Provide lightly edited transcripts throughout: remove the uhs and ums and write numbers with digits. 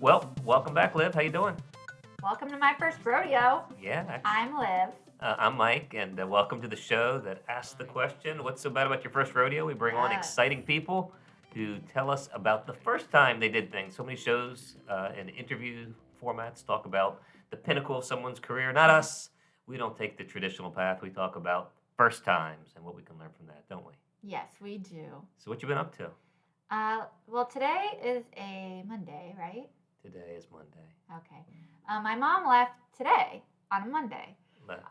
Well, welcome back, Liv. How you doing? Welcome to my first rodeo. Yeah, I'm Liv. I'm Mike, and welcome to the show that asks the question, what's so bad about your first rodeo? We bring on Yes. exciting people who tell us about the first time they did things. So many shows and interview formats talk about the pinnacle of someone's career. Not us. We don't take the traditional path. We talk about first times and what we can learn from that, don't we? Yes, we do. So what you been up to? Well, today is a Monday, right? Today is Monday. Okay. My mom left today on a Monday.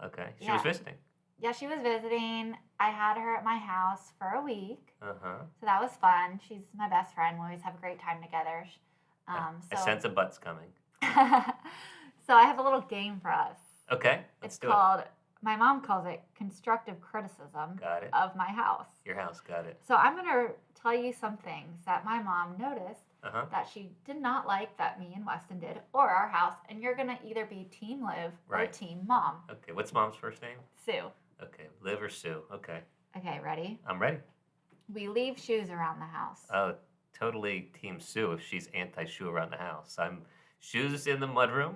Okay. She Yeah. was visiting. Yeah, she was visiting. I had her at my house for a week, Uh-huh. so that was fun. She's my best friend. We always have a great time together. I sense a butt's coming. So I have a little game for us. Okay, let's It's do called, my mom calls it constructive criticism Got it. of my house. Your house, got it. So I'm going to tell you some things that my mom noticed Uh-huh. that she did not like that me and Weston did, or our house, and you're going to either be Team Liv or Right. Team Mom. Okay, what's Mom's first name? Sue. Okay, Liv or Sue. Okay, Okay, ready? I'm ready. We leave shoes around the house. Oh, totally Team Sue if she's anti-shoe around the house. I'm shoes in the mudroom,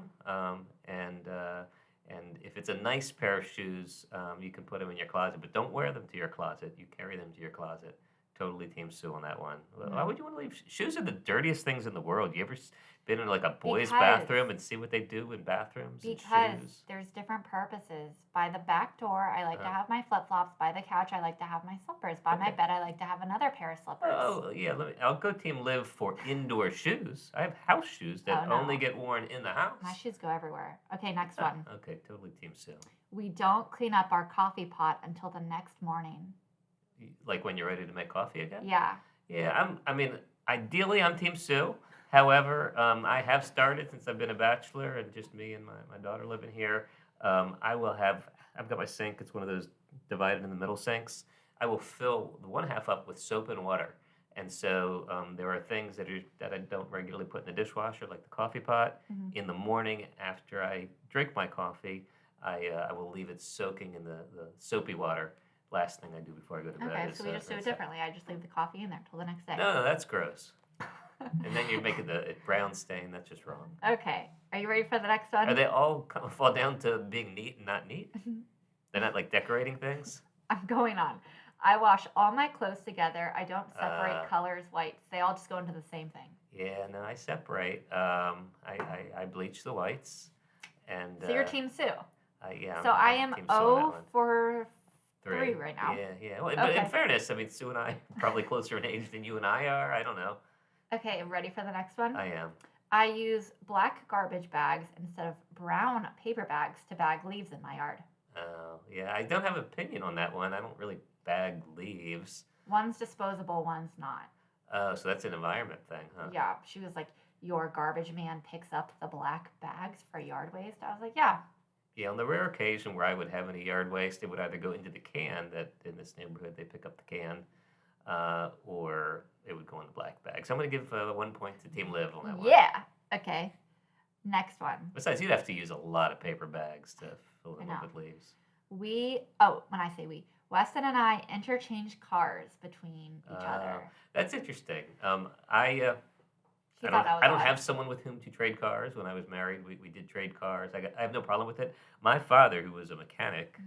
and if it's a nice pair of shoes, you can put them in your closet, but don't wear them to your closet. You carry them to your closet. Totally Team Sue on that one. Why would you want to leave shoes? Are the dirtiest things in the world. You ever been in like a boys' Because- bathroom and see what they do in bathrooms? and Because shoes? there's different purposes. By the back door, I like to Uh-huh. have my flip flops. By the couch, I like to have my slippers. By my Okay. bed, I like to have another pair of slippers. Oh yeah, I'll go Team Live for indoor shoes. I have house shoes that Oh, no. only get worn in the house. My shoes go everywhere. Okay, next one. Okay, totally Team Sue. We don't clean up our coffee pot until the next morning. Like when you're ready to make coffee again? Yeah. Yeah, I mean, ideally I'm Team Sue. However, I have started since I've been a bachelor and just me and my daughter living here. I've got my sink. It's one of those divided in the middle sinks. I will fill the one half up with soap and water. And so there are things that I don't regularly put in the dishwasher, like the coffee pot. Mhm. In the morning after I drink my coffee, I will leave it soaking in the soapy water. Last thing I do before I go to bed. Okay, is, so we just do it rinse differently. I just leave the coffee in there till the next day. No, that's gross. And then you're making the brown stain. That's just wrong. Okay. Are you ready for the next one? Are they all kind of fall down to being neat and not neat? They're not like decorating things? I'm going on. I wash all my clothes together. I don't separate colors, whites. They all just go into the same thing. Yeah, no, I separate. I bleach the whites. And So you're Team Sue. yeah. So I I'm am Team Sue on that 0 one. for 3 right now. Yeah. Well, but in Okay. fairness, I mean, Sue and I are probably closer in age than you and I are. I don't know. Okay, ready for the next one? I am. I use black garbage bags instead of brown paper bags to bag leaves in my yard. Oh, yeah. I don't have an opinion on that one. I don't really bag leaves. One's disposable, one's not. Oh, so that's an environment thing, huh? Yeah, she was like, your garbage man picks up the black bags for yard waste. I was like, yeah. Yeah, on the rare occasion where I would have any yard waste, it would either go into the can that in this neighborhood they pick up the can, or it would go in the black bag. So I'm going to give 1 point to Team Live on that one. Yeah. Okay. Next one. Besides, you'd have to use a lot of paper bags to fill them I up know. with leaves. When I say we, Weston and I interchange cars between each other. That's interesting. He thought that was I don't odd. have someone with whom to trade cars. When I was married, we did trade cars. I have no problem with it. My father, who was a mechanic,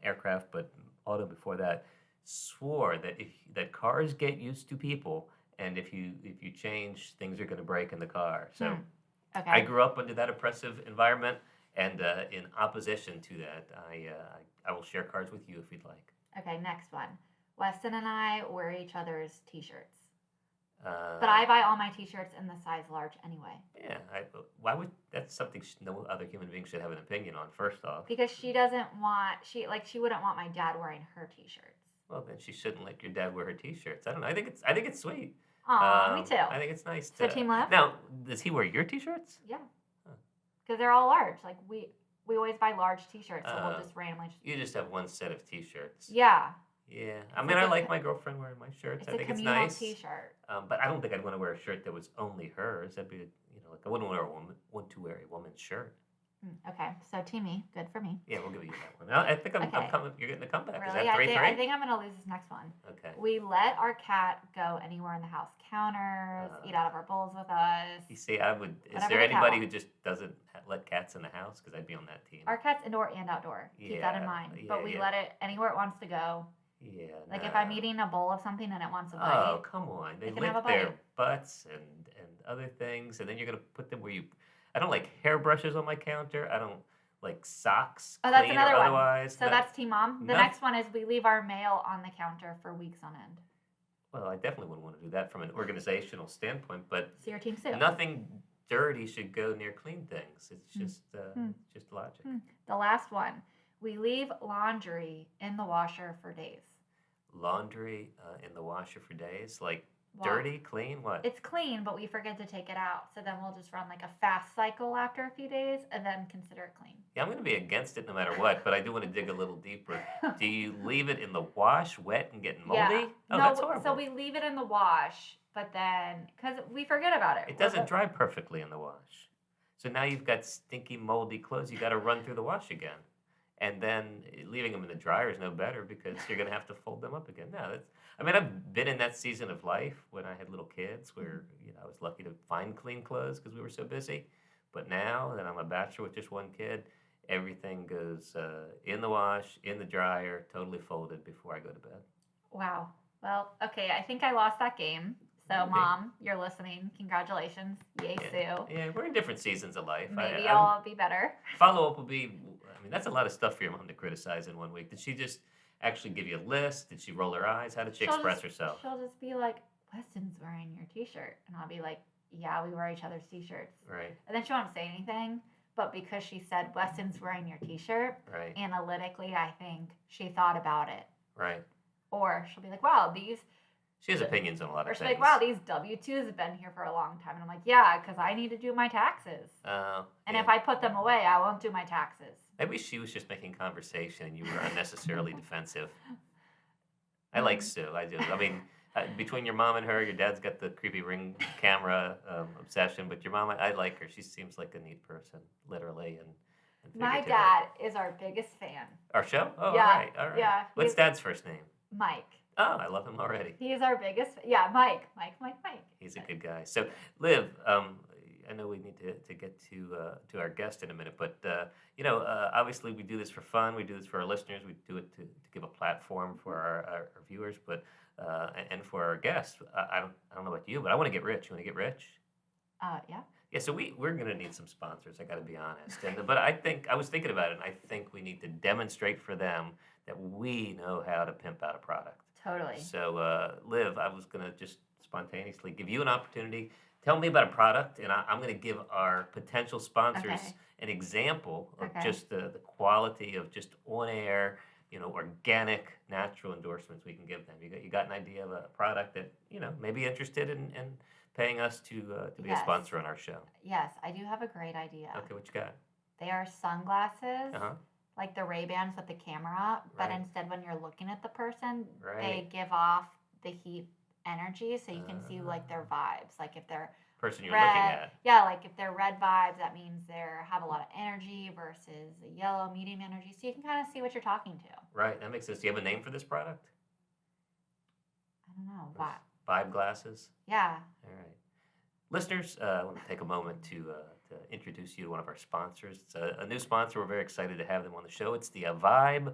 aircraft, but auto before that, swore that that cars get used to people, and if you change, things are going to break in the car. So Okay. I grew up under that oppressive environment, and in opposition to that, I will share cars with you if you'd like. Okay, next one. Weston and I wear each other's t-shirts. Uh, But I buy all my t-shirts in the size large anyway. Yeah, why would that's something no other human being should have an opinion on? First off, Because she doesn't want, she wouldn't want my dad wearing her t-shirts. well then she shouldn't let your dad wear her T-shirts. I don't know. I think it's sweet. Aw, me too. I think it's nice So to. Team Liv? Now, does he wear your T-shirts? Yeah. Huh. Because they're all large. Like, we always buy large t-shirts, so we'll Uh, just randomly. You just have one set of T-shirts. Yeah. Yeah, I It's mean, like I a like co- my girlfriend wearing my shirts. It's I a think it's communal nice. t-shirt. But I don't think I'd want to wear a shirt that was only hers. That'd be, like I wouldn't want to wear a woman's shirt. Okay, so Teamy, good for me. Yeah, we'll give you that one. I think I'm Okay. coming. You're getting a comeback. Is Really, that 3-3? I think I'm gonna lose this next one. Okay. We let our cat go anywhere in the house, counters, eat out of our bowls with us. You see, I would. Is Whatever there the cat anybody who wants. just doesn't let cats in the house? Because I'd be on that team. Our cat's indoor and outdoor. Keep that in Yeah, mind. yeah, But we yeah. let it anywhere it wants to go. Yeah. Like if no. I'm eating a bowl of something and it wants a Oh, bite, come on. They it can have lick a their bite. butts and other things, and then you're gonna put them where you. I don't like hairbrushes on my counter. I don't like socks, Oh, that's clean another or one. otherwise. So No. that's Team Mom. The No. next one is we leave our mail on the counter for weeks on end. Well, I definitely wouldn't want to do that from an organizational standpoint, but So your Team Sue. nothing dirty should go near clean things. It's Hmm. just logic. The last one, we leave laundry in the washer for days. Laundry in the washer for days, like Wow. dirty, clean, what? It's clean, but we forget to take it out. So then we'll just run like a fast cycle after a few days and then consider it clean. Yeah, I'm going to be against it no matter what, but I do want to dig a little deeper. Do you leave it in the wash, wet and getting moldy? Yeah. Oh, No, that's horrible. so we leave it in the wash, but then because we forget about it. It doesn't dry perfectly in the wash. So now you've got stinky, moldy clothes you got to run through the wash again. And then leaving them in the dryer is no better because you're going to have to fold them up again. No, that's. I mean, I've been in that season of life when I had little kids where I was lucky to find clean clothes because we were so busy. But now that I'm a bachelor with just one kid, everything goes in the wash, in the dryer, totally folded before I go to bed. Wow. Well, okay. I think I lost that game. So, Okay. Mom, you're listening. Congratulations. Yay, Sue. Yeah, we're in different seasons of life. Maybe I'll be better. Follow up will be. I mean, that's a lot of stuff for your mom to criticize in 1 week. Did she just actually give you a list? Did she roll her eyes? How did she express herself? She'll just be like, Weston's wearing your t-shirt. And I'll be like, yeah, we wear each other's t-shirts. Right. And then she won't say anything. But because she said, Weston's wearing your t-shirt, Right. analytically, I think she thought about it. Right. Or she'll be like, wow, these... She has opinions on a lot Or of she'll things. be like, wow, these W-2s have been here for a long time. And I'm like, yeah, because I need to do my taxes. And if I put them away, I won't do my taxes. Maybe she was just making conversation and you were unnecessarily defensive. I like Sue. I do. I mean, between your mom and her, your dad's got the creepy Ring camera obsession, but your mom, I like her. She seems like a neat person, literally and My figuratively. dad is our biggest fan. Our show? Oh, Yeah, all right. All right. yeah. What's Dad's first name? Mike. Oh, I love him already. He is our biggest. Yeah, Mike. He's a good guy. So, Liv, I know we need to get to our guest in a minute, but obviously we do this for fun. We do this for our listeners. We do it to give a platform for our viewers, but and for our guests. I don't know about you, but I want to get rich. You want to get rich? Yeah. Yeah. So we're gonna need some sponsors. I got to be honest. But I was thinking about it, and I think we need to demonstrate for them that we know how to pimp out a product. Totally. So, Liv, I was going to just spontaneously give you an opportunity. Tell me about a product, and I'm going to give our potential sponsors Okay. an example of Okay. just the quality of just on-air, organic, natural endorsements we can give them. You got an idea of a product that, may be interested in paying us to be a Yes. sponsor on our show. Yes, I do have a great idea. Okay, what you got? They are sunglasses, Uh-huh. like the Ray-Bans with the camera, but Right. instead when you're looking at the person, they Right. give off the heat energy so you can see like their vibes. Like if they're Person you're red, looking at. yeah, like if they're red vibes, that means they have a lot of energy versus a yellow medium energy. So you can kind of see what you're talking to. Right, that makes sense. Do you have a name for this product? I don't know. What? Vibe glasses? Yeah. All right. Listeners, I want to take a moment to introduce you to one of our sponsors. It's a new sponsor. We're very excited to have them on the show. It's the Vibe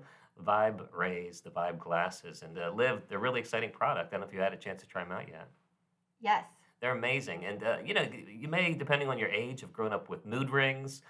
Rays, the Vibe glasses. And Liv, they're a really exciting product. I don't know if you had a chance to try them out yet. Yes. They're amazing. And, you may, depending on your age, have grown up with mood rings,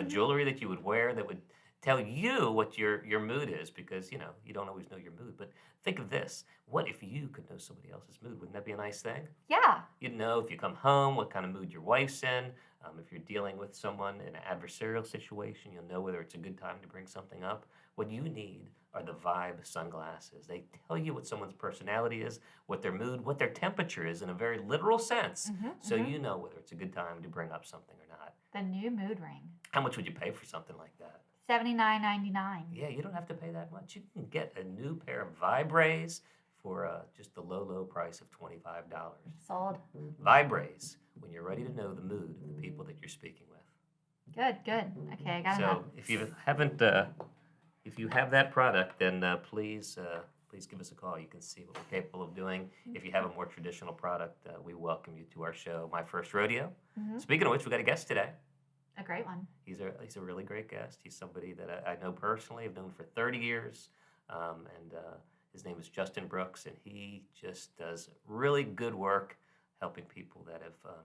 jewelry that you would wear that would tell you what your mood is because, you don't always know your mood. But think of this. What if you could know somebody else's mood? Wouldn't that be a nice thing? Yeah. You'd know if you come home what kind of mood your wife's in. If you're dealing with someone in an adversarial situation, you'll know whether it's a good time to bring something up. What you need are the Vibe sunglasses. They tell you what someone's personality is, what their mood, what their temperature is in a very literal sense, so you know whether it's a good time to bring up something or not. The new mood ring. How much would you pay for something like that? $79.99. Yeah, you don't have to pay that much. You can get a new pair of Vibe Rays for just the low price of $25. Sold. Vibe Rays, when you're ready to know the mood of the people that you're speaking with. Good, good. Okay, I got enough. So if you have that product, then please give us a call. You can see what we're capable of doing. If you have a more traditional product, we welcome you to our show, My First Rodeo. Speaking of which, we got a guest today. A great one. He's a really great guest. He's somebody that I know personally. I've known for 30 years, and his name is Justin Brooks, and he just does really good work helping people that have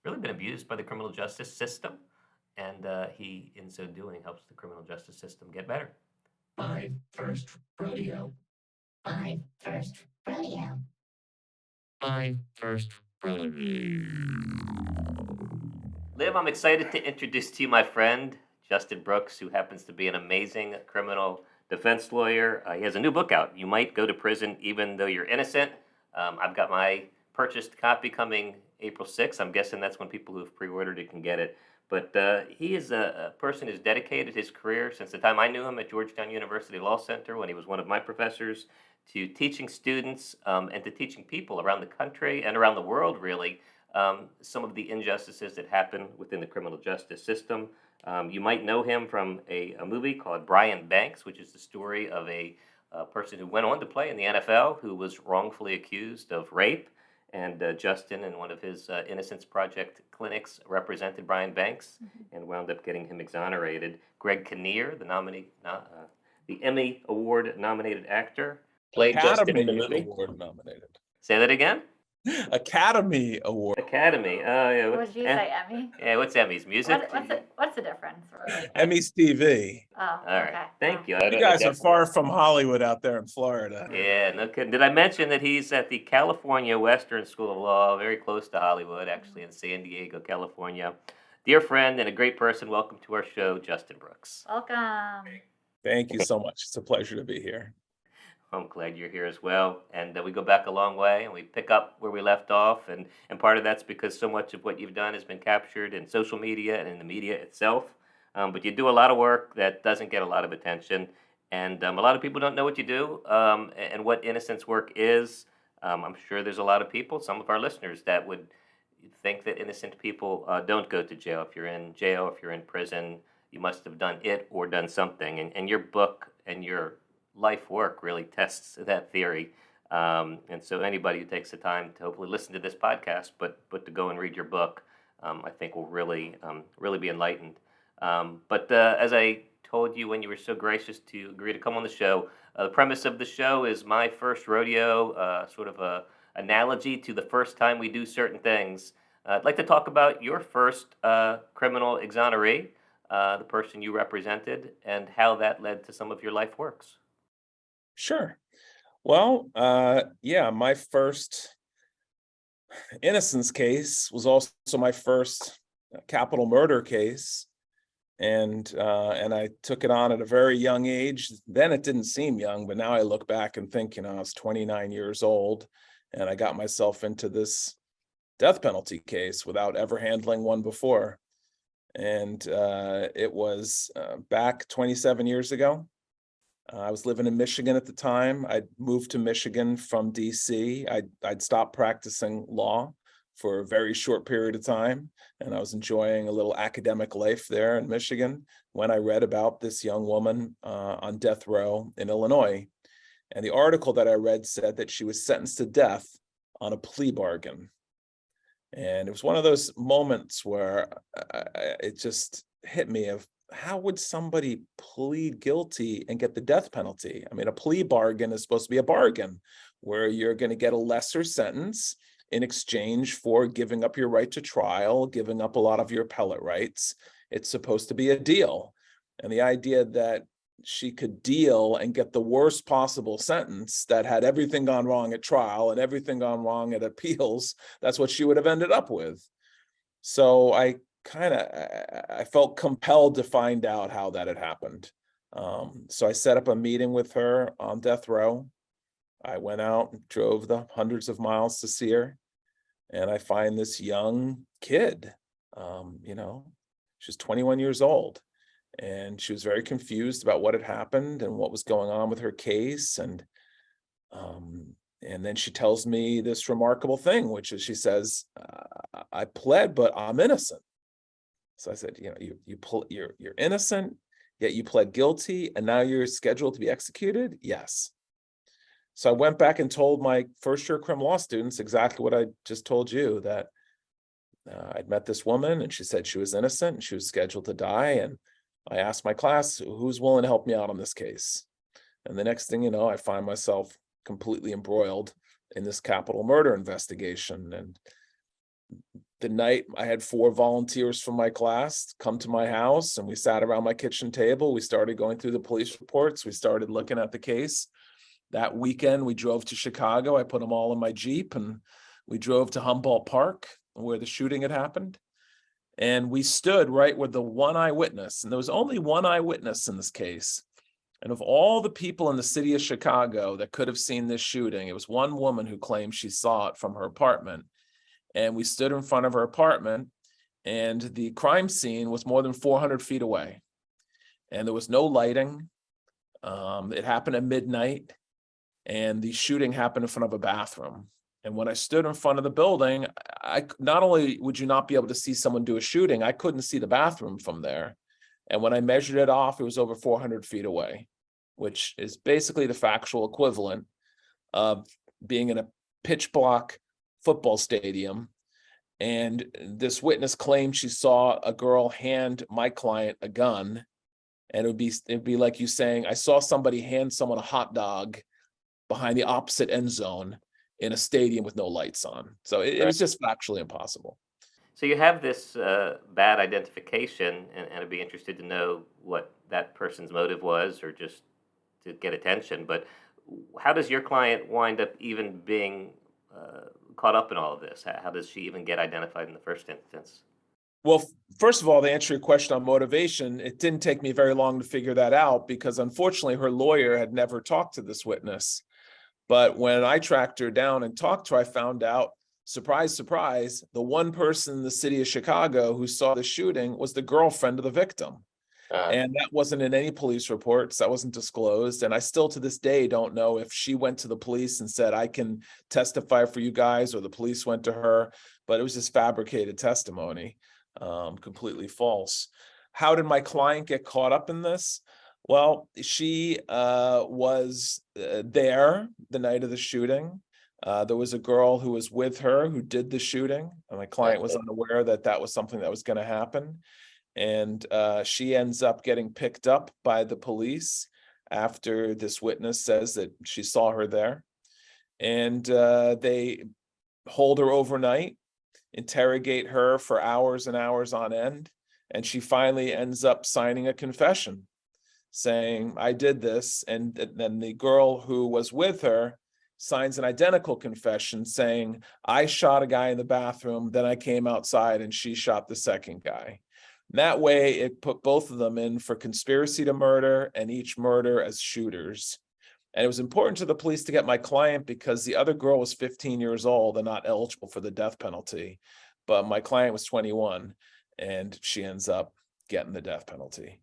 really been abused by the criminal justice system, and he, in so doing, helps the criminal justice system get better. My first rodeo. My first rodeo. My first rodeo. Liv, I'm excited to introduce to you my friend, Justin Brooks, who happens to be an amazing criminal defense lawyer. He has a new book out, You Might Go to Prison Even Though You're Innocent. I've got my purchased copy coming April 6th. I'm guessing that's when people who've pre-ordered it can get it. But he is a person who's dedicated his career since the time I knew him at Georgetown University Law Center when he was one of my professors to teaching students and to teaching people around the country and around the world, really, some of the injustices that happen within the criminal justice system. You might know him from a movie called Brian Banks, which is the story of a person who went on to play in the NFL who was wrongfully accused of rape. And Justin, in one of his Innocence Project clinics, represented Brian Banks and wound up getting him exonerated. Greg Kinnear, the Emmy Award nominated actor, played Justin in the movie. Award nominated. Say that again? Academy Award. Academy. Oh, yeah. What did you say, Emmy? Yeah, what's Emmys? Music? What's the difference? Emmy's TV. Oh, All right. okay. Thank you. You guys are far from Hollywood out there in Florida. Yeah, no kidding. Did I mention that he's at the California Western School of Law, very close to Hollywood, actually in San Diego, California? Dear friend and a great person, welcome to our show, Justin Brooks. Welcome. Thank you so much. It's a pleasure to be here. I'm glad you're here as well. And we go back a long way and we pick up where we left off. And part of that's because so much of what you've done has been captured in social media and in the media itself. But you do a lot of work that doesn't get a lot of attention. And a lot of people don't know what you do and what innocence work is. I'm sure there's a lot of people, some of our listeners, that would think that innocent people don't go to jail. If you're in jail, if you're in prison, you must have done it or done something. And your book and your life work really tests that theory. And so anybody who takes the time to hopefully listen to this podcast, but to go and read your book, I think will really be enlightened. But as I told you when you were so gracious to agree to come on the show, the premise of the show is my first rodeo, sort of a analogy to the first time we do certain things. I'd like to talk about your first criminal exoneree, the person you represented, and how that led to some of your life works. Sure. Well, my first innocence case was also my first capital murder case. And I took it on at a very young age. Then it didn't seem young, but now I look back and think, I was 29 years old and I got myself into this death penalty case without ever handling one before. And it was back 27 years ago. I was living in Michigan at the time. I'd moved to Michigan from DC. I'd stopped practicing law for a very short period of time, and I was enjoying a little academic life there in Michigan when I read about this young woman on death row in Illinois. And the article that I read said that she was sentenced to death on a plea bargain. And it was one of those moments where it just hit me of, how would somebody plead guilty and get the death penalty? I mean, a plea bargain is supposed to be a bargain where you're going to get a lesser sentence in exchange for giving up your right to trial, giving up a lot of your appellate rights. It's supposed to be a deal. And the idea that she could deal and get the worst possible sentence that had everything gone wrong at trial and everything gone wrong at appeals, that's what she would have ended up with. So I felt compelled to find out how that had happened. So I set up a meeting with her on death row. I went out and drove the hundreds of miles to see her. And I find this young kid, she's 21 years old. And she was very confused about what had happened and what was going on with her case. And then she tells me this remarkable thing, which is she says, I pled, but I'm innocent. So I said, you're innocent, yet you pled guilty, and now you're scheduled to be executed? Yes. So I went back and told my first year criminal law students exactly what I just told you, that I'd met this woman and she said she was innocent and she was scheduled to die. And I asked my class, who's willing to help me out on this case? And the next thing you know, I find myself completely embroiled in this capital murder investigation. And the night I had 4 volunteers from my class come to my house, and we sat around my kitchen table. We started going through the police reports. We started looking at the case. That weekend, we drove to Chicago. I put them all in my Jeep, and we drove to Humboldt Park, where the shooting had happened. And we stood right with the one eyewitness, and there was only one eyewitness in this case. And of all the people in the city of Chicago that could have seen this shooting, it was one woman who claimed she saw it from her apartment. And we stood in front of her apartment, and the crime scene was more than 400 feet away. And there was no lighting. It happened at midnight, and the shooting happened in front of a bathroom. And when I stood in front of the building, I not only would you not be able to see someone do a shooting, I couldn't see the bathroom from there. And when I measured it off, it was over 400 feet away, which is basically the factual equivalent of being in a pitch black football stadium. And this witness claimed she saw a girl hand my client a gun. And it'd be like you saying, I saw somebody hand someone a hot dog behind the opposite end zone in a stadium with no lights on. So it was just factually impossible. So you have this bad identification, and I'd be interested to know what that person's motive was, or just to get attention. But how does your client wind up even being caught up in all of this? How does she even get identified in the first instance? Well, first of all, to answer your question on motivation, it didn't take me very long to figure that out, because unfortunately her lawyer had never talked to this witness. But when I tracked her down and talked to her, I found out, surprise, surprise, the one person in the city of Chicago who saw the shooting was the girlfriend of the victim. And that wasn't in any police reports. That wasn't disclosed. And I still to this day don't know if she went to the police and said, I can testify for you guys, or the police went to her. But it was just fabricated testimony, completely false. How did my client get caught up in this? Well, she was there the night of the shooting. There was a girl who was with her who did the shooting, and my client was unaware that that was something that was going to happen. And she ends up getting picked up by the police after this witness says that she saw her there. And they hold her overnight, interrogate her for hours and hours on end. And she finally ends up signing a confession saying, I did this. And then the girl who was with her signs an identical confession saying, I shot a guy in the bathroom, then I came outside and she shot the second guy. And that way it put both of them in for conspiracy to murder and each murder as shooters. And it was important to the police to get my client because the other girl was 15 years old and not eligible for the death penalty. But my client was 21 and she ends up getting the death penalty.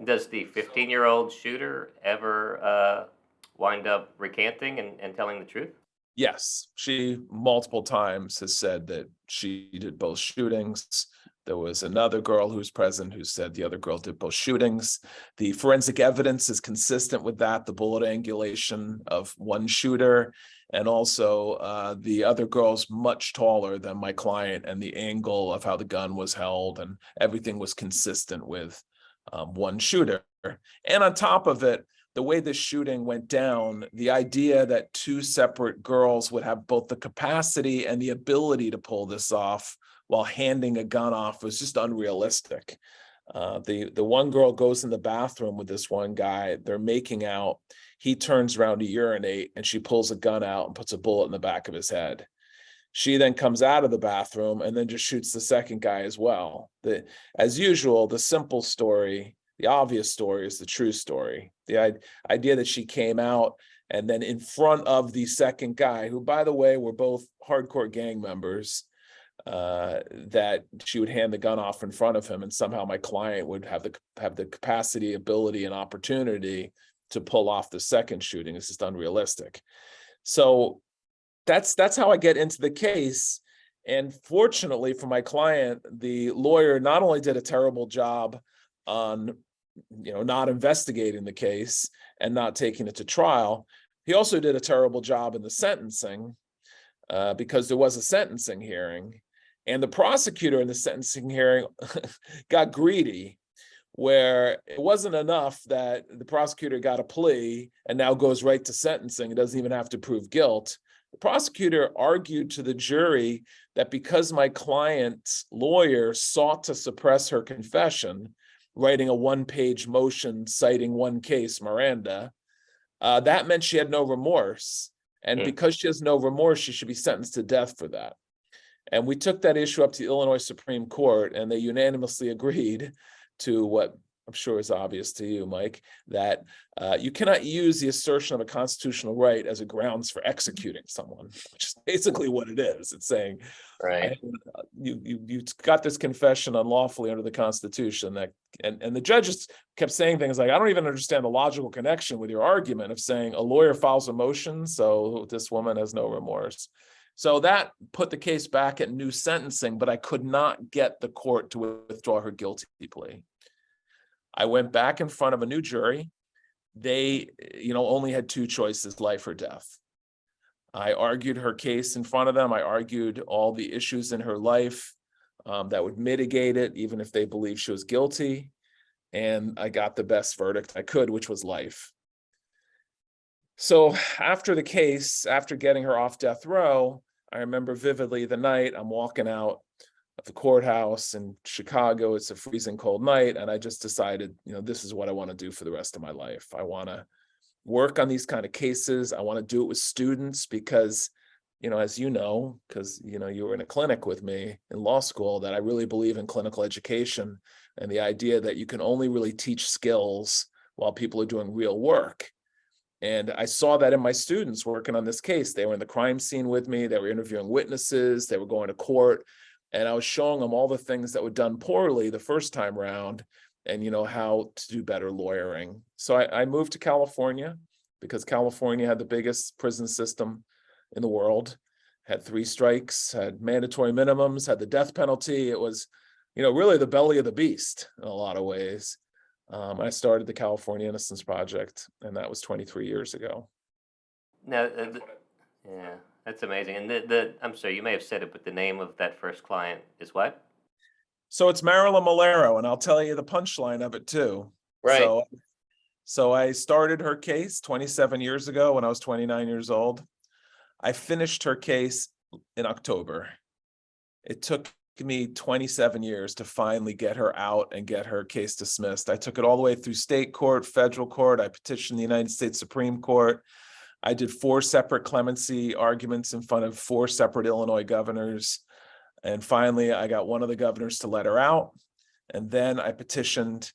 Does the 15-year-old shooter ever wind up recanting and telling the truth? Yes, she multiple times has said that she did both shootings. There was another girl who was present who said the other girl did both shootings. The forensic evidence is consistent with that, the bullet angulation of one shooter. And also the other girl's much taller than my client, and the angle of how the gun was held and everything was consistent with one shooter. And on top of it, the way this shooting went down, the idea that 2 separate girls would have both the capacity and the ability to pull this off while handing a gun off was just unrealistic. The one girl goes in the bathroom with this one guy, they're making out, he turns around to urinate and she pulls a gun out and puts a bullet in the back of his head. She then comes out of the bathroom and then just shoots the second guy as well. As usual, the simple story, the obvious story is the true story. The idea that she came out and then in front of the second guy, who by the way, were both hardcore gang members, that she would hand the gun off in front of him and somehow my client would have the capacity, ability, and opportunity to pull off the second shooting. It's just unrealistic. So that's how I get into the case. And fortunately for my client, the lawyer not only did a terrible job on, not investigating the case and not taking it to trial, he also did a terrible job in the sentencing, because there was a sentencing hearing. And the prosecutor in the sentencing hearing got greedy, where it wasn't enough that the prosecutor got a plea and now goes right to sentencing. It doesn't even have to prove guilt. The prosecutor argued to the jury that because my client's lawyer sought to suppress her confession, writing a one-page motion citing one case, Miranda, that meant she had no remorse. And because she has no remorse, she should be sentenced to death for that. And we took that issue up to the Illinois Supreme Court, and they unanimously agreed to what I'm sure is obvious to you, Mike, that you cannot use the assertion of a constitutional right as a grounds for executing someone, which is basically what it is. It's saying, Right. you got this confession unlawfully under the Constitution. That and the judges kept saying things like, I don't even understand the logical connection with your argument of saying a lawyer files a motion, so this woman has no remorse. So that put the case back at new sentencing, but I could not get the court to withdraw her guilty plea. I went back in front of a new jury. They, only had two choices, life or death. I argued her case in front of them. I argued all the issues in her life that would mitigate it, even if they believed she was guilty. And I got the best verdict I could, which was life. So after the case, after getting her off death row, I remember vividly the night I'm walking out of the courthouse in Chicago. It's a freezing cold night. And I just decided, this is what I want to do for the rest of my life. I want to work on these kind of cases. I want to do it with students because, as because, you were in a clinic with me in law school, that I really believe in clinical education and the idea that you can only really teach skills while people are doing real work. And I saw that in my students working on this case. They were in the crime scene with me. They were interviewing witnesses. They were going to court. And I was showing them all the things that were done poorly the first time around and, how to do better lawyering. So I moved to California because California had the biggest prison system in the world, had 3 strikes, had mandatory minimums, had the death penalty. It was, really the belly of the beast in a lot of ways. I started the California Innocence Project, and that was 23 years ago. Now, yeah, that's amazing. And I'm sorry, you may have said it, but the name of that first client is what? So it's Marilyn Malero, and I'll tell you the punchline of it too. Right. So I started her case 27 years ago when I was 29 years old. I finished her case in October. It took me 27 years to finally get her out and get her case dismissed. I took it all the way through state court, federal court. I petitioned the United States Supreme Court. I did 4 separate clemency arguments in front of 4 separate Illinois governors. And finally, I got one of the governors to let her out. And then I petitioned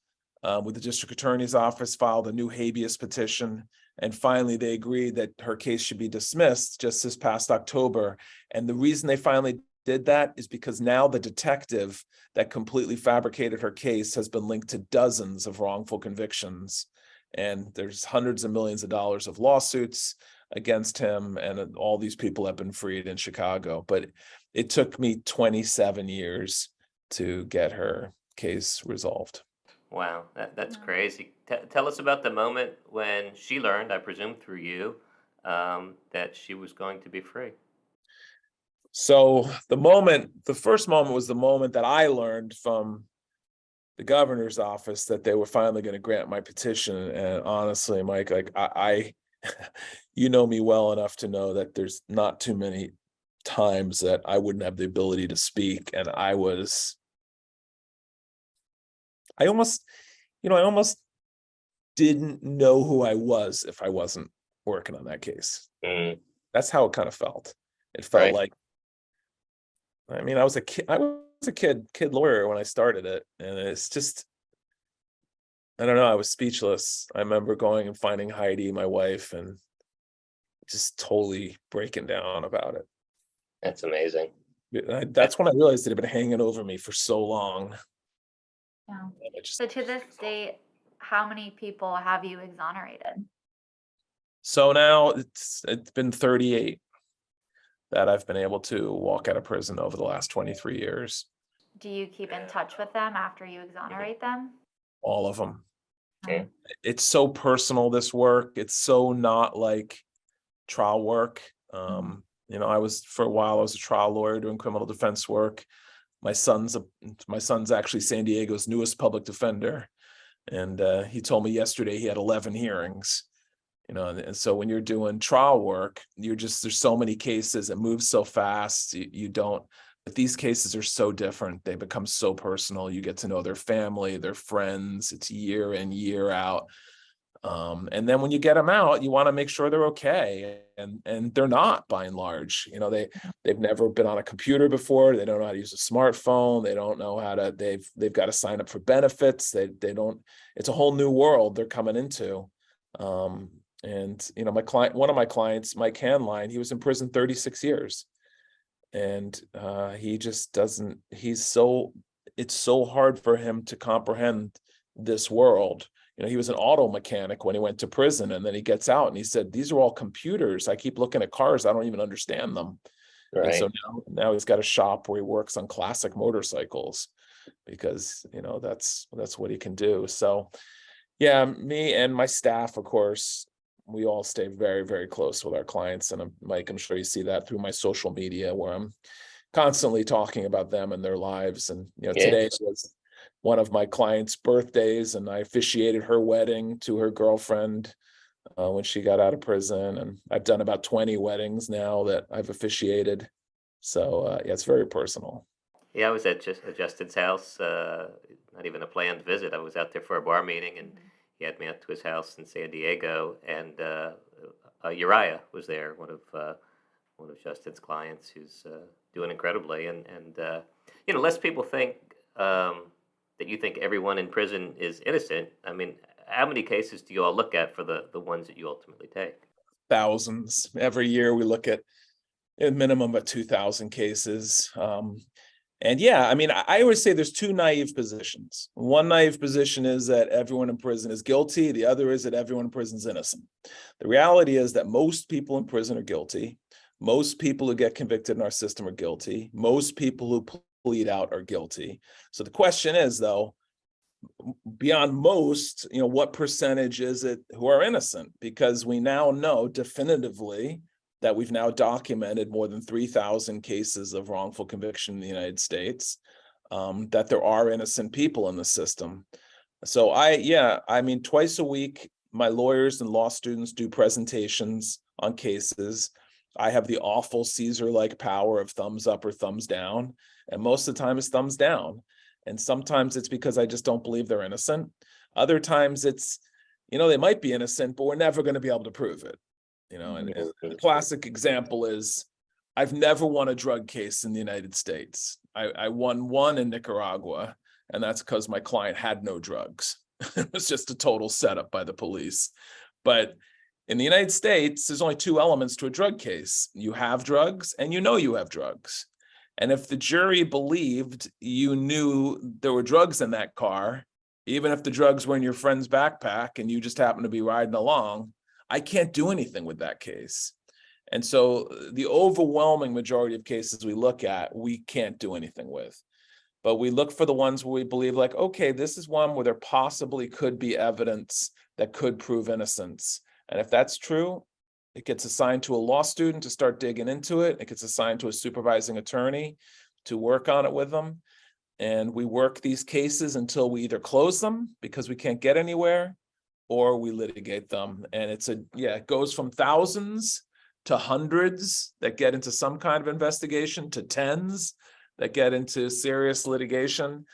with the district attorney's office, filed a new habeas petition. And finally, they agreed that her case should be dismissed just this past October. And the reason they finally did that is because now the detective that completely fabricated her case has been linked to dozens of wrongful convictions. And there's hundreds of millions of dollars of lawsuits against him. And all these people have been freed in Chicago. But it took me 27 years to get her case resolved. Wow, that's crazy. Tell us about the moment when she learned, I presume through you, that she was going to be free. So the first moment was the moment that I learned from the governor's office that they were finally going to grant my petition. And honestly, Mike, like I you know me well enough to know that there's not too many times that I wouldn't have the ability to speak. And I almost didn't know who I was if I wasn't working on that case. That's how it kind of felt. It felt like, I mean, I was a kid lawyer when I started it. And it's just, I don't know, I was speechless. I remember going and finding Heidi, my wife, and just totally breaking down about it. That's amazing. That's when I realized it had been hanging over me for so long. Yeah. So to this date, how many people have you exonerated? So now it's been 38. that I've been able to walk out of prison over the last 23 years. Do you keep in touch with them after you exonerate them? All of them. Yeah. It's so personal, this work. It's so not like trial work. For a while, I was a trial lawyer doing criminal defense work. My son's actually San Diego's newest public defender. And he told me yesterday he had 11 hearings. And so when you're doing trial work, there's so many cases, it moves so fast. But these cases are so different. They become so personal. You get to know their family, their friends. It's year in, year out. And then when you get them out, you want to make sure they're okay. And they're not, by and large. They've never been on a computer before. They don't know how to use a smartphone. They don't know how to, they've got to sign up for benefits. It's a whole new world they're coming into. One of my clients, Mike Hanline, he was in prison 36 years. And he just doesn't, it's so hard for him to comprehend this world. He was an auto mechanic when he went to prison, and then he gets out and he said, these are all computers. I keep looking at cars. I don't even understand them. Right. And so now he's got a shop where he works on classic motorcycles because, that's what he can do. So yeah, me and my staff, of course, we all stay very, very close with our clients. And Mike, I'm sure you see that through my social media where I'm constantly talking about them and their lives. And, today was one of my clients' birthdays, and I officiated her wedding to her girlfriend when she got out of prison. And I've done about 20 weddings now that I've officiated. So it's very personal. Yeah, I was at Justin's house, not even a planned visit. I was out there for a bar meeting, and he had me out to his house in San Diego, and Uriah was there, one of Justin's clients, who's doing incredibly. And lest people think that you think everyone in prison is innocent. I mean, how many cases do you all look at for the ones that you ultimately take? Thousands. Every year we look at a minimum of 2,000 cases. And yeah, I mean, I always say there's two naive positions. One naive position is that everyone in prison is guilty. The other is that everyone in prison is innocent. The reality is that most people in prison are guilty. Most people who get convicted in our system are guilty. Most people who plead out are guilty. So the question is, though, beyond most, what percentage is it who are innocent? Because we now know definitively that we've now documented more than 3,000 cases of wrongful conviction in the United States, that there are innocent people in the system. So twice a week, my lawyers and law students do presentations on cases. I have the awful Caesar-like power of thumbs up or thumbs down. And most of the time it's thumbs down. And sometimes it's because I just don't believe they're innocent. Other times it's, they might be innocent, but we're never going to be able to prove it. And the classic example is I've never won a drug case in the United States. I won one in Nicaragua, and that's because my client had no drugs. It was just a total setup by the police. But in the United States, there's only two elements to a drug case. You have drugs and you have drugs. And if the jury believed you knew there were drugs in that car, even if the drugs were in your friend's backpack and you just happened to be riding along, I can't do anything with that case. And so the overwhelming majority of cases we look at, we can't do anything with. But we look for the ones where we believe okay, this is one where there possibly could be evidence that could prove innocence. And if that's true, it gets assigned to a law student to start digging into it. It gets assigned to a supervising attorney to work on it with them. And we work these cases until we either close them because we can't get anywhere, or we litigate them. And it goes from thousands to hundreds that get into some kind of investigation to tens that get into serious litigation.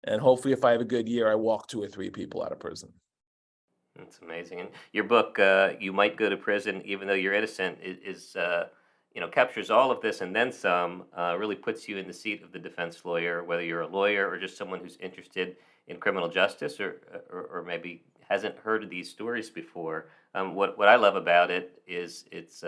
And hopefully if I have a good year, I walk 2 or 3 people out of prison. That's amazing. And your book, You Might Go to Prison Even Though You're Innocent, is captures all of this and then some, really puts you in the seat of the defense lawyer, whether you're a lawyer or just someone who's interested in criminal justice or maybe hasn't heard of these stories before. What I love about it is it's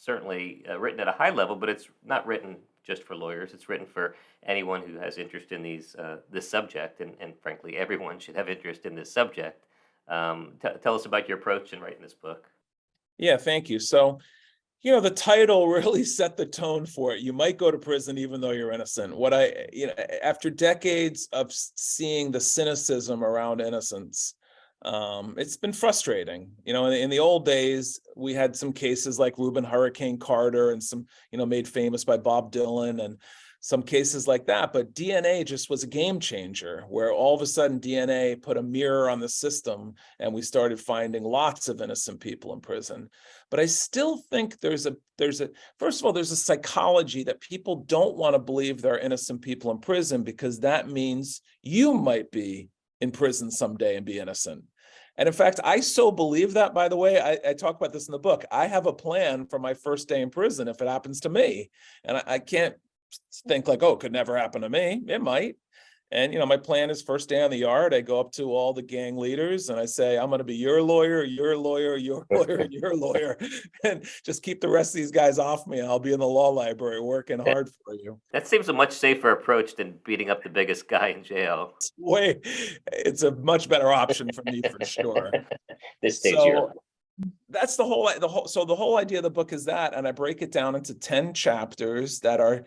certainly written at a high level, but it's not written just for lawyers. It's written for anyone who has interest in this subject, and frankly, everyone should have interest in this subject. Tell us about your approach in writing this book. Yeah, thank you. So, The title really set the tone for it. You might go to prison even though you're innocent. After decades of seeing the cynicism around innocence, it's been frustrating. In the old days, we had some cases like Reuben Hurricane Carter and some, made famous by Bob Dylan and some cases like that. But DNA just was a game changer, where all of a sudden DNA put a mirror on the system and we started finding lots of innocent people in prison. But I still think there's a first of all, there's a psychology that people don't want to believe there are innocent people in prison, because that means you might be in prison someday and be innocent. And in fact, I so believe that, by the way, I talk about this in the book. I have a plan for my first day in prison if it happens to me. And I can't think like, oh, it could never happen to me. It might. And, my plan is first day on the yard, I go up to all the gang leaders and I say, I'm going to be your lawyer, your lawyer, your lawyer, and your lawyer, and just keep the rest of these guys off me. I'll be in the law library working hard for you. That seems a much safer approach than beating up the biggest guy in jail. It's a much better option for me for sure. This stage of your life. That's the whole idea of the book is that, and I break it down into 10 chapters that are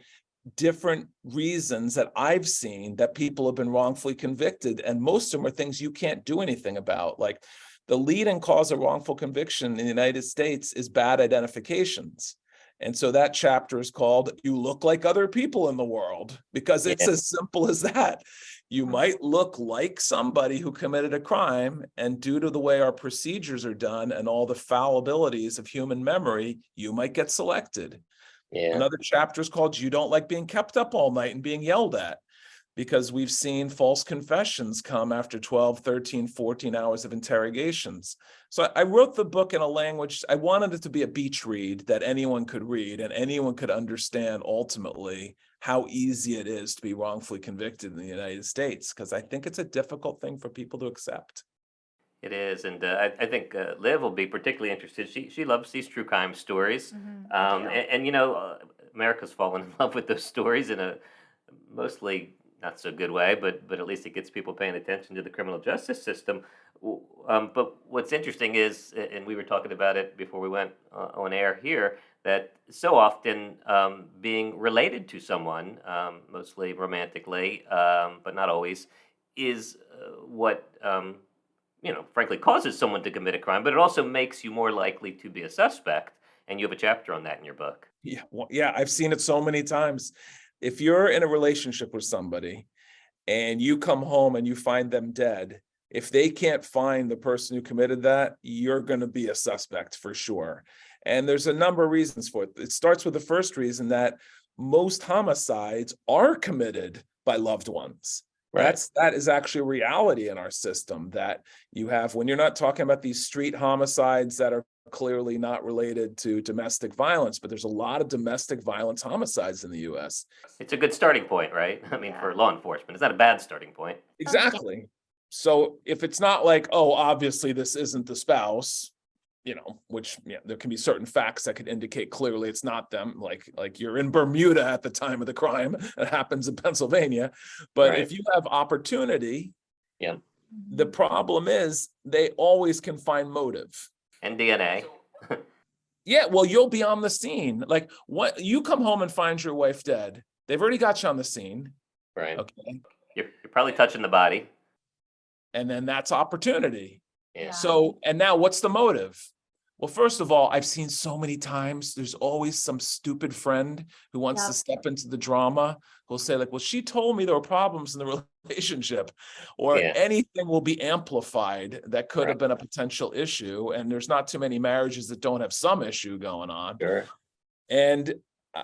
different reasons that I've seen that people have been wrongfully convicted, and most of them are things you can't do anything about. Like the leading cause of wrongful conviction in the United States is bad identifications. And so that chapter is called "You Look Like Other People in the World," because it's as simple as that. You might look like somebody who committed a crime, and due to the way our procedures are done and all the fallibilities of human memory, you might get selected. Yeah. Another chapter is called "You Don't Like Being Kept Up All Night and Being Yelled At," because we've seen false confessions come after 12, 13, 14 hours of interrogations. So I wrote the book in a language, I wanted it to be a beach read that anyone could read and anyone could understand ultimately how easy it is to be wrongfully convicted in the United States, because I think it's a difficult thing for people to accept. It is, and I think Liv will be particularly interested. She loves these true crime stories, and America's fallen in love with those stories in a mostly not so good way, but at least it gets people paying attention to the criminal justice system. But what's interesting is, and we were talking about it before we went on air here, that so often being related to someone, mostly romantically, but not always, is what frankly causes someone to commit a crime, but it also makes you more likely to be a suspect. And you have a chapter on that in your book. Yeah, I've seen it so many times. If you're in a relationship with somebody and you come home and you find them dead, if they can't find the person who committed that, you're going to be a suspect for sure. And there's a number of reasons for it. It starts with the first reason that most homicides are committed by loved ones. Right. That is actually a reality in our system, that you have, when you're not talking about these street homicides that are clearly not related to domestic violence, but there's a lot of domestic violence homicides in the US. It's a good starting point, right? I mean, for law enforcement, it's not a bad starting point. Exactly. So if it's not like, oh, obviously this isn't the spouse, which there can be certain facts that could indicate clearly it's not them, like you're in Bermuda at the time of the crime, it happens in Pennsylvania. But Right. if you have opportunity, Yeah. the problem is they always can find motive. And DNA. Yeah, well, you'll be on the scene. Like, what, you come home and find your wife dead. They've already got you on the scene. Right. Okay. You're probably touching the body. And then that's opportunity. Yeah. So, and now what's the motive? Well, first of all, I've seen so many times, there's always some stupid friend who wants to step into the drama, who'll say like, well, she told me there were problems in the relationship, or anything will be amplified that could have been a potential issue. And there's not too many marriages that don't have some issue going on. Sure. And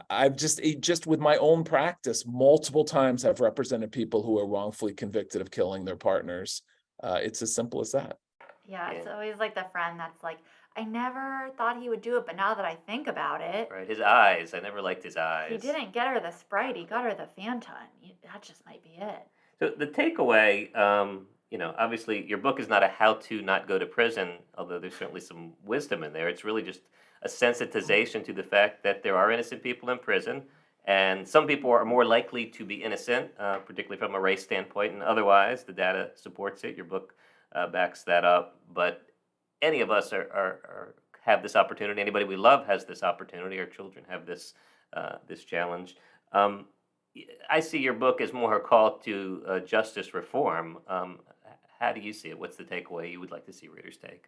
I've just with my own practice, multiple times I've represented people who are wrongfully convicted of killing their partners. It's as simple as that. Yeah, it's always like the friend that's like, I never thought he would do it, but now that I think about it, Right, his eyes. I never liked his eyes. he didn't get her the Sprite, he got her the Fanta. That just might be it. So the takeaway, obviously your book is not a how to not go to prison, although there's certainly some wisdom in there. It's really just a sensitization to the fact that there are innocent people in prison, and some people are more likely to be innocent, particularly from a race standpoint, and otherwise the data supports it. Your book backs that up. But any of us are have this opportunity. Anybody we love has this opportunity. Our children have this challenge. Um, I see your book as more a call to justice reform. How do you see it? What's the takeaway you would like to see readers take?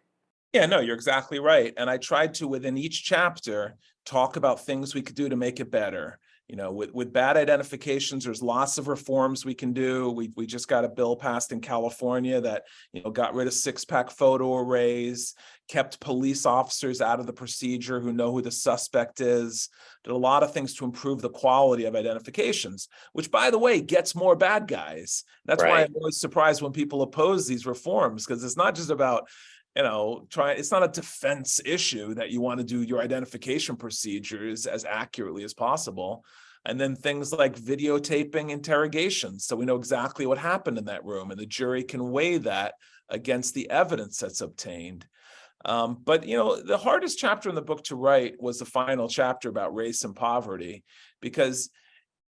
Yeah, no, you're exactly right. And I tried to, within each chapter, talk about things we could do to make it better. With bad identifications, there's lots of reforms we can do. We just got a bill passed in California that, got rid of six-pack photo arrays, kept police officers out of the procedure who know who the suspect is, did a lot of things to improve the quality of identifications, which, by the way, gets more bad guys. That's why Right. I'm always surprised when people oppose these reforms, because it's not just about it's not a defense issue that you want to do your identification procedures as accurately as possible. And then things like videotaping interrogations, so we know exactly what happened in that room, and the jury can weigh that against the evidence that's obtained. But the hardest chapter in the book to write was the final chapter about race and poverty, because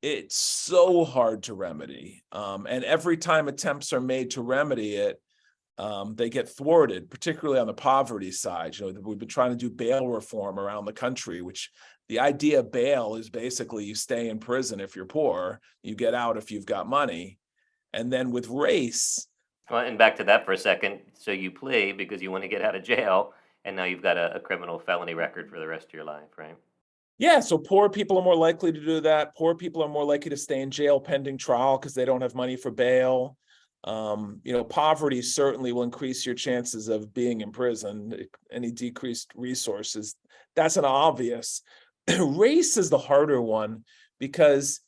it's so hard to remedy. And every time attempts are made to remedy it, they get thwarted, particularly on the poverty side. We've been trying to do bail reform around the country, which the idea of bail is basically you stay in prison if you're poor, you get out if you've got money. And then with race. Well, and back to that for a second. So you plea because you want to get out of jail, and now you've got a criminal felony record for the rest of your life, right? Yeah, so poor people are more likely to do that. Poor people are more likely to stay in jail pending trial because they don't have money for bail. Poverty certainly will increase your chances of being in prison. Any decreased resources, that's an obvious. Race is the harder one, because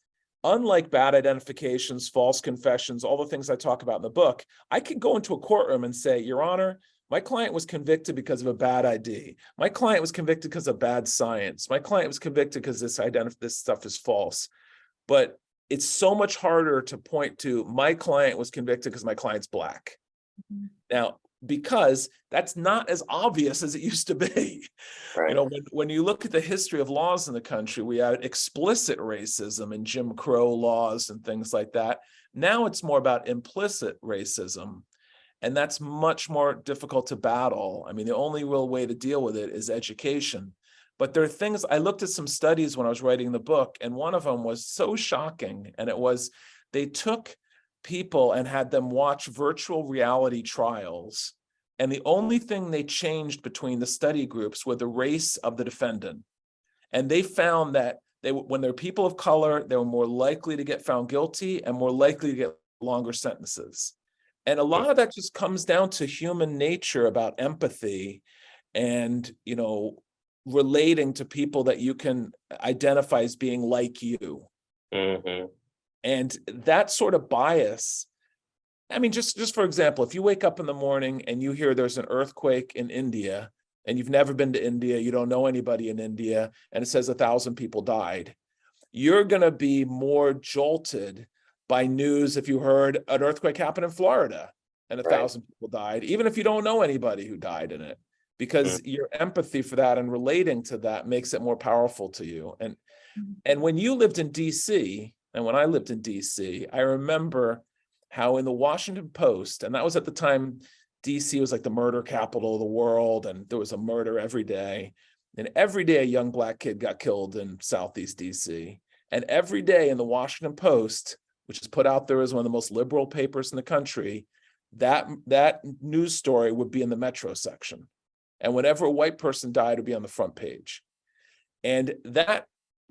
unlike bad identifications, false confessions, all the things I talk about in the book, I can go into a courtroom and say, Your Honor, my client was convicted because of a bad ID. My client was convicted because of bad science. My client was convicted because this stuff is false. But it's so much harder to point to my client was convicted because my client's Black. Mm-hmm. Now, because that's not as obvious as it used to be. Right. When you look at the history of laws in the country, we had explicit racism and Jim Crow laws and things like that. Now it's more about implicit racism. And that's much more difficult to battle. I mean, the only real way to deal with it is education. But there are things, I looked at some studies when I was writing the book, and one of them was so shocking. And it was, they took people and had them watch virtual reality trials. And the only thing they changed between the study groups were the race of the defendant. And they found that when they're people of color, they were more likely to get found guilty and more likely to get longer sentences. And a lot of that just comes down to human nature about empathy and, relating to people that you can identify as being like you. Mm-hmm. And that sort of bias, I mean, just for example, if you wake up in the morning and you hear there's an earthquake in India and you've never been to India, you don't know anybody in India, and it says 1,000 people died, you're going to be more jolted by news if you heard an earthquake happened in Florida and 1,000 people died, even if you don't know anybody who died in it, because your empathy for that and relating to that makes it more powerful to you. And when you lived in DC, and when I lived in DC, I remember how in the Washington Post, and that was at the time, DC was like the murder capital of the world, and there was a murder every day. And every day a young Black kid got killed in Southeast DC. And every day in the Washington Post, which is put out there as one of the most liberal papers in the country, that news story would be in the Metro section. And whenever a white person died, it would be on the front page. And that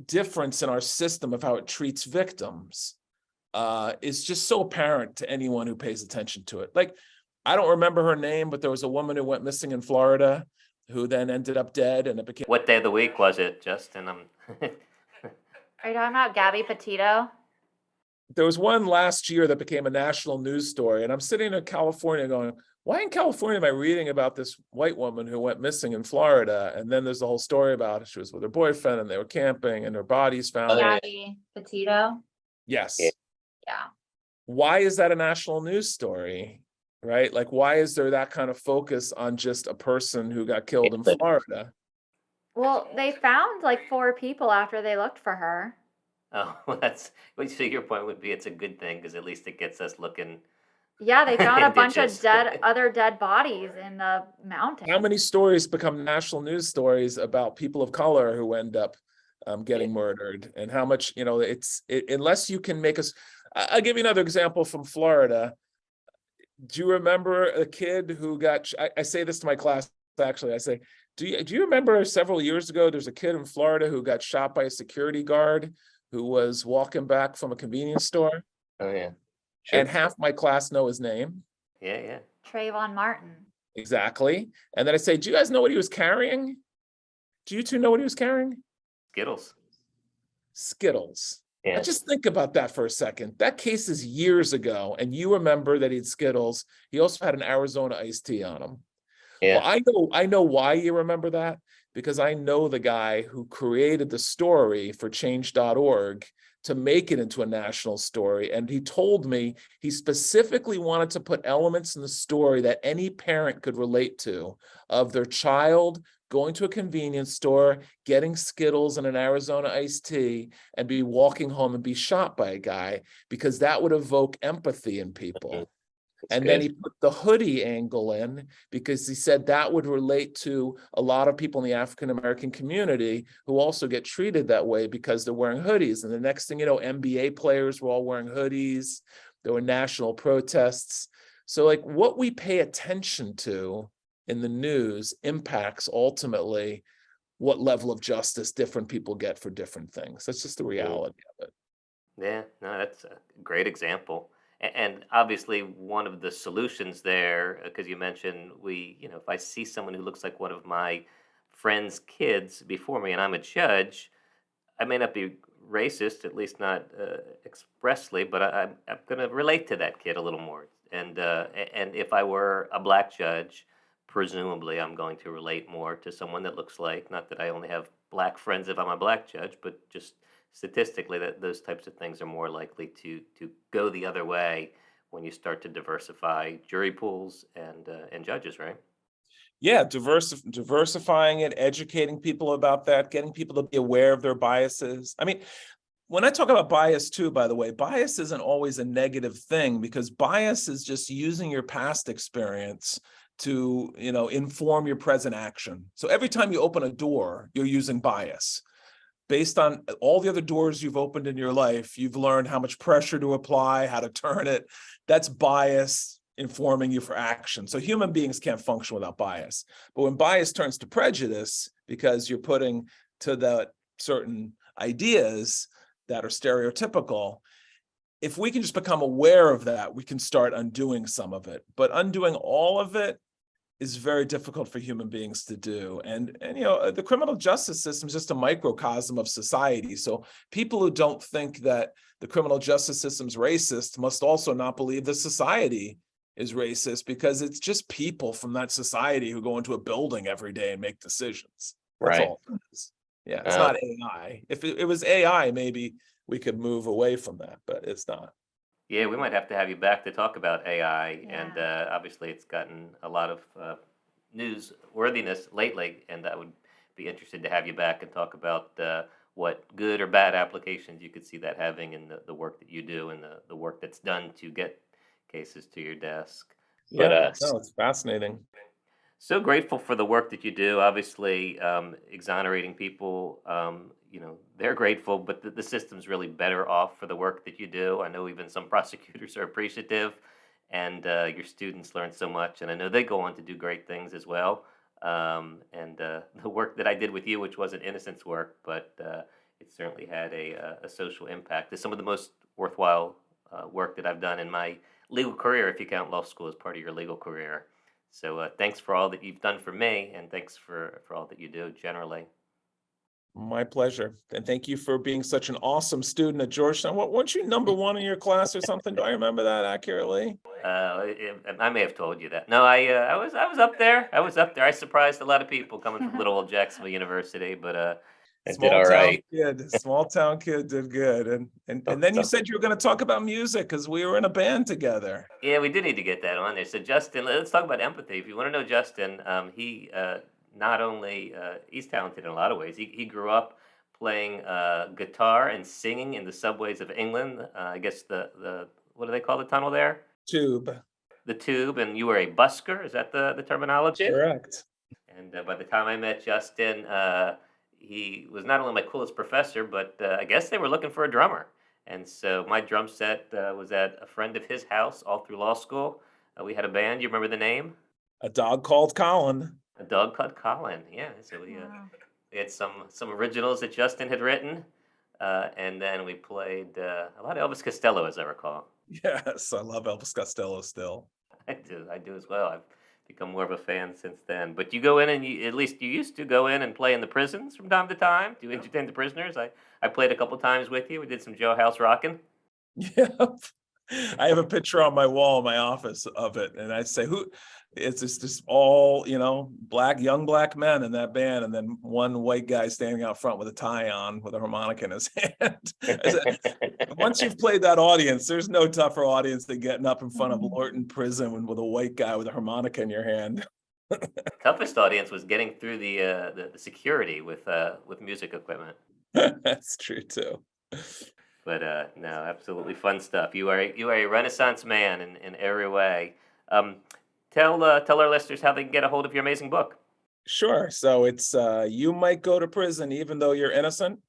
difference in our system of how it treats victims is just so apparent to anyone who pays attention to it. Like, I don't remember her name, but there was a woman who went missing in Florida who then ended up dead, and it became... What day of the week was it, Justin? Are you talking about Gabby Petito? There was one last year that became a national news story, and I'm sitting in California going, why in California am I reading about this white woman who went missing in Florida? And then there's the whole story about it. She was with her boyfriend and they were camping and her body's found. Gabby Petito? Yes. Yeah. Why is that a national news story, right? Like, why is there that kind of focus on just a person who got killed in Florida? Well, they found like 4 people after they looked for her. Oh, well, so your point would be it's a good thing because at least it gets us looking Yeah, they found a bunch of Indigenous. other dead bodies in the mountain. How many stories become national news stories about people of color who end up Yeah. getting murdered? And how much, unless you can make us, I'll give you another example from Florida. Do you remember a kid who got, I say this to my class, actually, I say, do you remember several years ago, there's a kid in Florida who got shot by a security guard who was walking back from a convenience store? Oh, yeah. And Sure. half my class know his name. Yeah, yeah. Trayvon Martin. Exactly. And then I say, do you guys know what he was carrying? Do you two know what he was carrying? Skittles. Skittles. Now Yeah. just think about that for a second. That case is years ago, and you remember that he had Skittles. He also had an Arizona iced tea on him. Well, Yeah. I know why you remember that, because I know the guy who created the story for change.org to make it into a national story. And he told me he specifically wanted to put elements in the story that any parent could relate to, of their child going to a convenience store, getting Skittles and an Arizona iced tea, and be walking home and be shot by a guy, because that would evoke empathy in people. Mhm. That's And then good. he put the hoodie angle in because he said that would relate to a lot of people in the African American community who also get treated that way because they're wearing hoodies. And the next thing you know, NBA players were all wearing hoodies. There were national protests. So like what we pay attention to in the news impacts ultimately what level of justice different people get for different things. That's just the reality of it. Yeah, no, that's a great example. And obviously, one of the solutions there, because you mentioned if I see someone who looks like one of my friends' kids before me and I'm a judge, I may not be racist, at least not expressly, but I'm going to relate to that kid a little more. And if I were a black judge, presumably I'm going to relate more to someone that looks like, not that I only have black friends if I'm a black judge, but just statistically that those types of things are more likely to go the other way when you start to diversify jury pools and judges, right? Yeah, diversifying it, educating people about that, getting people to be aware of their biases. I mean, when I talk about bias too, by the way, bias isn't always a negative thing, because bias is just using your past experience to, inform your present action. So every time you open a door, you're using bias. Based on all the other doors you've opened in your life, you've learned how much pressure to apply, how to turn it. That's bias informing you for action. So human beings can't function without bias. But when bias turns to prejudice, because you're putting to that certain ideas that are stereotypical, if we can just become aware of that, we can start undoing some of it. But undoing all of it is very difficult for human beings to do. And the criminal justice system is just a microcosm of society. So people who don't think that the criminal justice system is racist must also not believe that society is racist, because it's just people from that society who go into a building every day and make decisions. That's Right. all it is. Yeah, it's not AI. If it was AI, maybe we could move away from that, but it's not. Yeah, we might have to have you back to talk about AI, and Yeah. obviously it's gotten a lot of newsworthiness lately, and I would be interested to have you back and talk about what good or bad applications you could see that having in the work that you do and the work that's done to get cases to your desk. But Yeah, no, it's fascinating. So grateful for the work that you do. Obviously, exonerating people, they're grateful, but the system's really better off for the work that you do. I know even some prosecutors are appreciative, and your students learn so much, and I know they go on to do great things as well. And the work that I did with you, which wasn't innocence work, but it certainly had a social impact. It's some of the most worthwhile work that I've done in my legal career, if you count law school as part of your legal career. So thanks for all that you've done for me, and thanks for all that you do generally. My pleasure. And thank you for being such an awesome student at Georgetown. Weren't you number one in your class or something? Do I remember that accurately? I may have told you that. No, I was up there. I was up there. I surprised a lot of people coming from little old Jacksonville University, but I did all right. Small town kid did good. And then you said you were going to talk about music because we were in a band together. yeah, we do need to get that on there. So Justin, let's talk about empathy. If you want to know Justin, he not only he's talented in a lot of ways. He grew up playing guitar and singing in the subways of England. I guess the what do they call the tunnel there? Tube. the tube, and you were a busker. Is that the terminology? Correct. And by the time I met Justin, he was not only my coolest professor, but I guess they were looking for a drummer. And so my drum set was at a friend of his house all through law school. We had a band. You remember the name? A dog called Colin. A dog called Colin. Yeah. So Wow. we had some originals that Justin had written, and then we played a lot of Elvis Costello, as I recall. Yes, I love Elvis Costello still. I do as well. I've become more of a fan since then. But you go in and at least you used to go in and play in the prisons from time to time to entertain the prisoners. I played a couple times with you. We did some jailhouse rocking. Yep. I have a picture on my wall in my office of it, and I say, "Who?" It's just all young black men in that band, and then one white guy standing out front with a tie on, with a harmonica in his hand. I said, once you've played that audience, there's no tougher audience than getting up in front of Lorton Prison with a white guy with a harmonica in your hand. Toughest audience was getting through the security with music equipment. That's true too. But no, absolutely fun stuff. You are a Renaissance man in every way. Tell our listeners how they can get a hold of your amazing book. Sure. So it's You Might Go to Prison Even Though You're Innocent.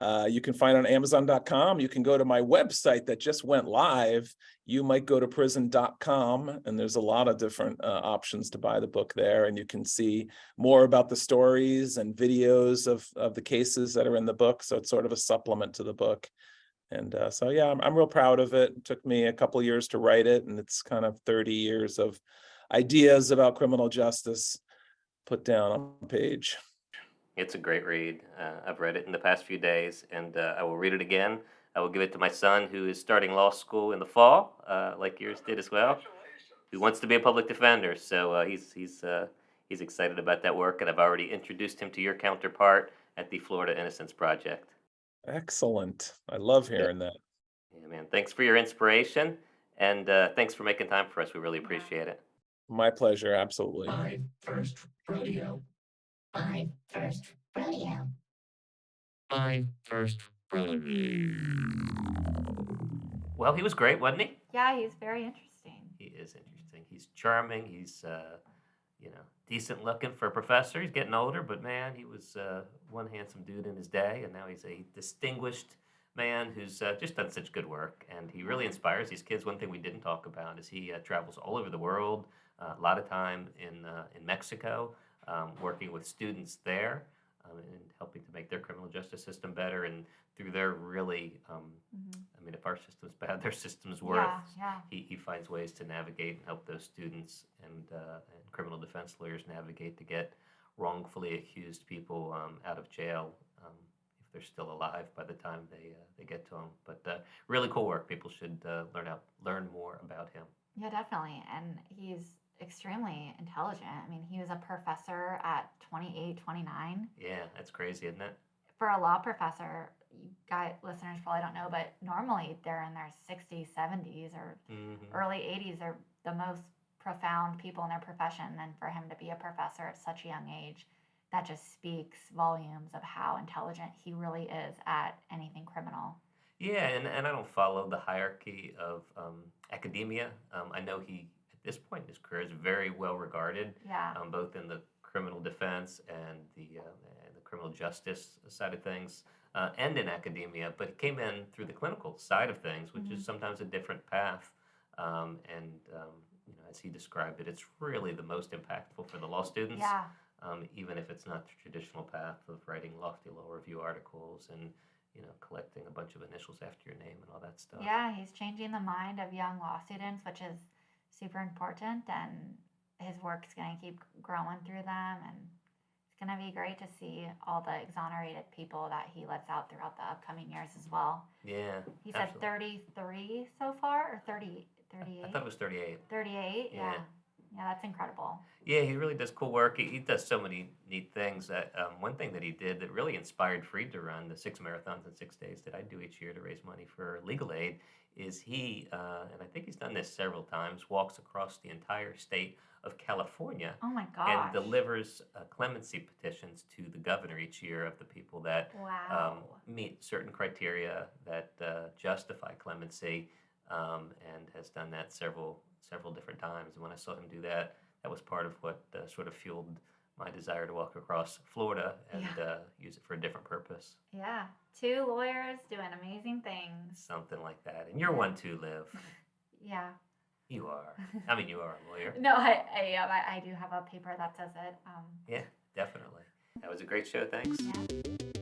You can find it on Amazon.com. You can go to my website that just went live, youmightgotoprison.com, and there's a lot of different options to buy the book there, and you can see more about the stories and videos of the cases that are in the book. So it's sort of a supplement to the book. And so, yeah, I'm real proud of it. It took me a couple years to write it, and it's kind of 30 years of ideas about criminal justice put down on a page. It's a great read. I've read it in the past few days, and I will read it again. I will give it to my son, who is starting law school in the fall, like yours did as well, who wants to be a public defender. So he's excited about that work, and I've already introduced him to your counterpart at the Florida Innocence Project. Excellent. I love hearing that. Yeah, man. Thanks for your inspiration, and thanks for making time for us. We really appreciate it. My pleasure. Absolutely. My first rodeo. My first rodeo. My first rodeo. Well, he was great, wasn't he? Yeah, he's very interesting. He is interesting. He's charming. He's decent looking for a professor. He's getting older, but man, he was one handsome dude in his day, and now he's a distinguished man who's just done such good work, and he really inspires these kids. One thing we didn't talk about is he travels all over the world, a lot of time in Mexico, working with students there and helping to make their criminal justice system better. And through their really, I mean, if our system's bad, their system's worse. Yeah. He finds ways to navigate and help those students and criminal defense lawyers navigate to get wrongfully accused people out of jail if they're still alive by the time they get to them. But really cool work. People should learn more about him. Yeah, definitely. And he's extremely intelligent. I mean, he was a professor at 28, 29. Yeah, that's crazy, isn't it? For a law professor, you guys, listeners probably don't know, but normally they're in their 60s, 70s, or early 80s. They're the most profound people in their profession. And for him to be a professor at such a young age, that just speaks volumes of how intelligent he really is at anything criminal. Yeah, and I don't follow the hierarchy of academia. I know he, at this point in his career, is very well regarded, Yeah. both in the criminal defense and the criminal justice side of things, and in academia. But he came in through the clinical side of things, which is sometimes a different path. As he described it, it's really the most impactful for the law students. Yeah. Even if it's not the traditional path of writing lofty law review articles and collecting a bunch of initials after your name and all that stuff. Yeah, he's changing the mind of young law students, which is super important, and his work's going to keep growing through them, and it's going to be great to see all the exonerated people that he lets out throughout the upcoming years as well. Yeah. He said absolutely. 33 so far, or 30, 38? I thought it was 38. 38, yeah. Yeah. Yeah, that's incredible. Yeah, he really does cool work. He does so many neat things. One thing that he did that really inspired Freed to run the 6 marathons in 6 days that I do each year to raise money for legal aid is he, and I think he's done this several times, walks across the entire state of California Oh my gosh. and delivers clemency petitions to the governor each year of the people that Wow. meet certain criteria that justify clemency, and has done that several several different times. And when I saw him do that, that was part of what sort of fueled my desire to walk across Florida and use it for a different purpose. Yeah. 2 lawyers doing amazing things. Something like that. And you're one too, Liv. Yeah. You are. I mean, you are a lawyer. No, I am. I do have a paper that says it. Yeah, definitely. That was a great show. Thanks. Yeah.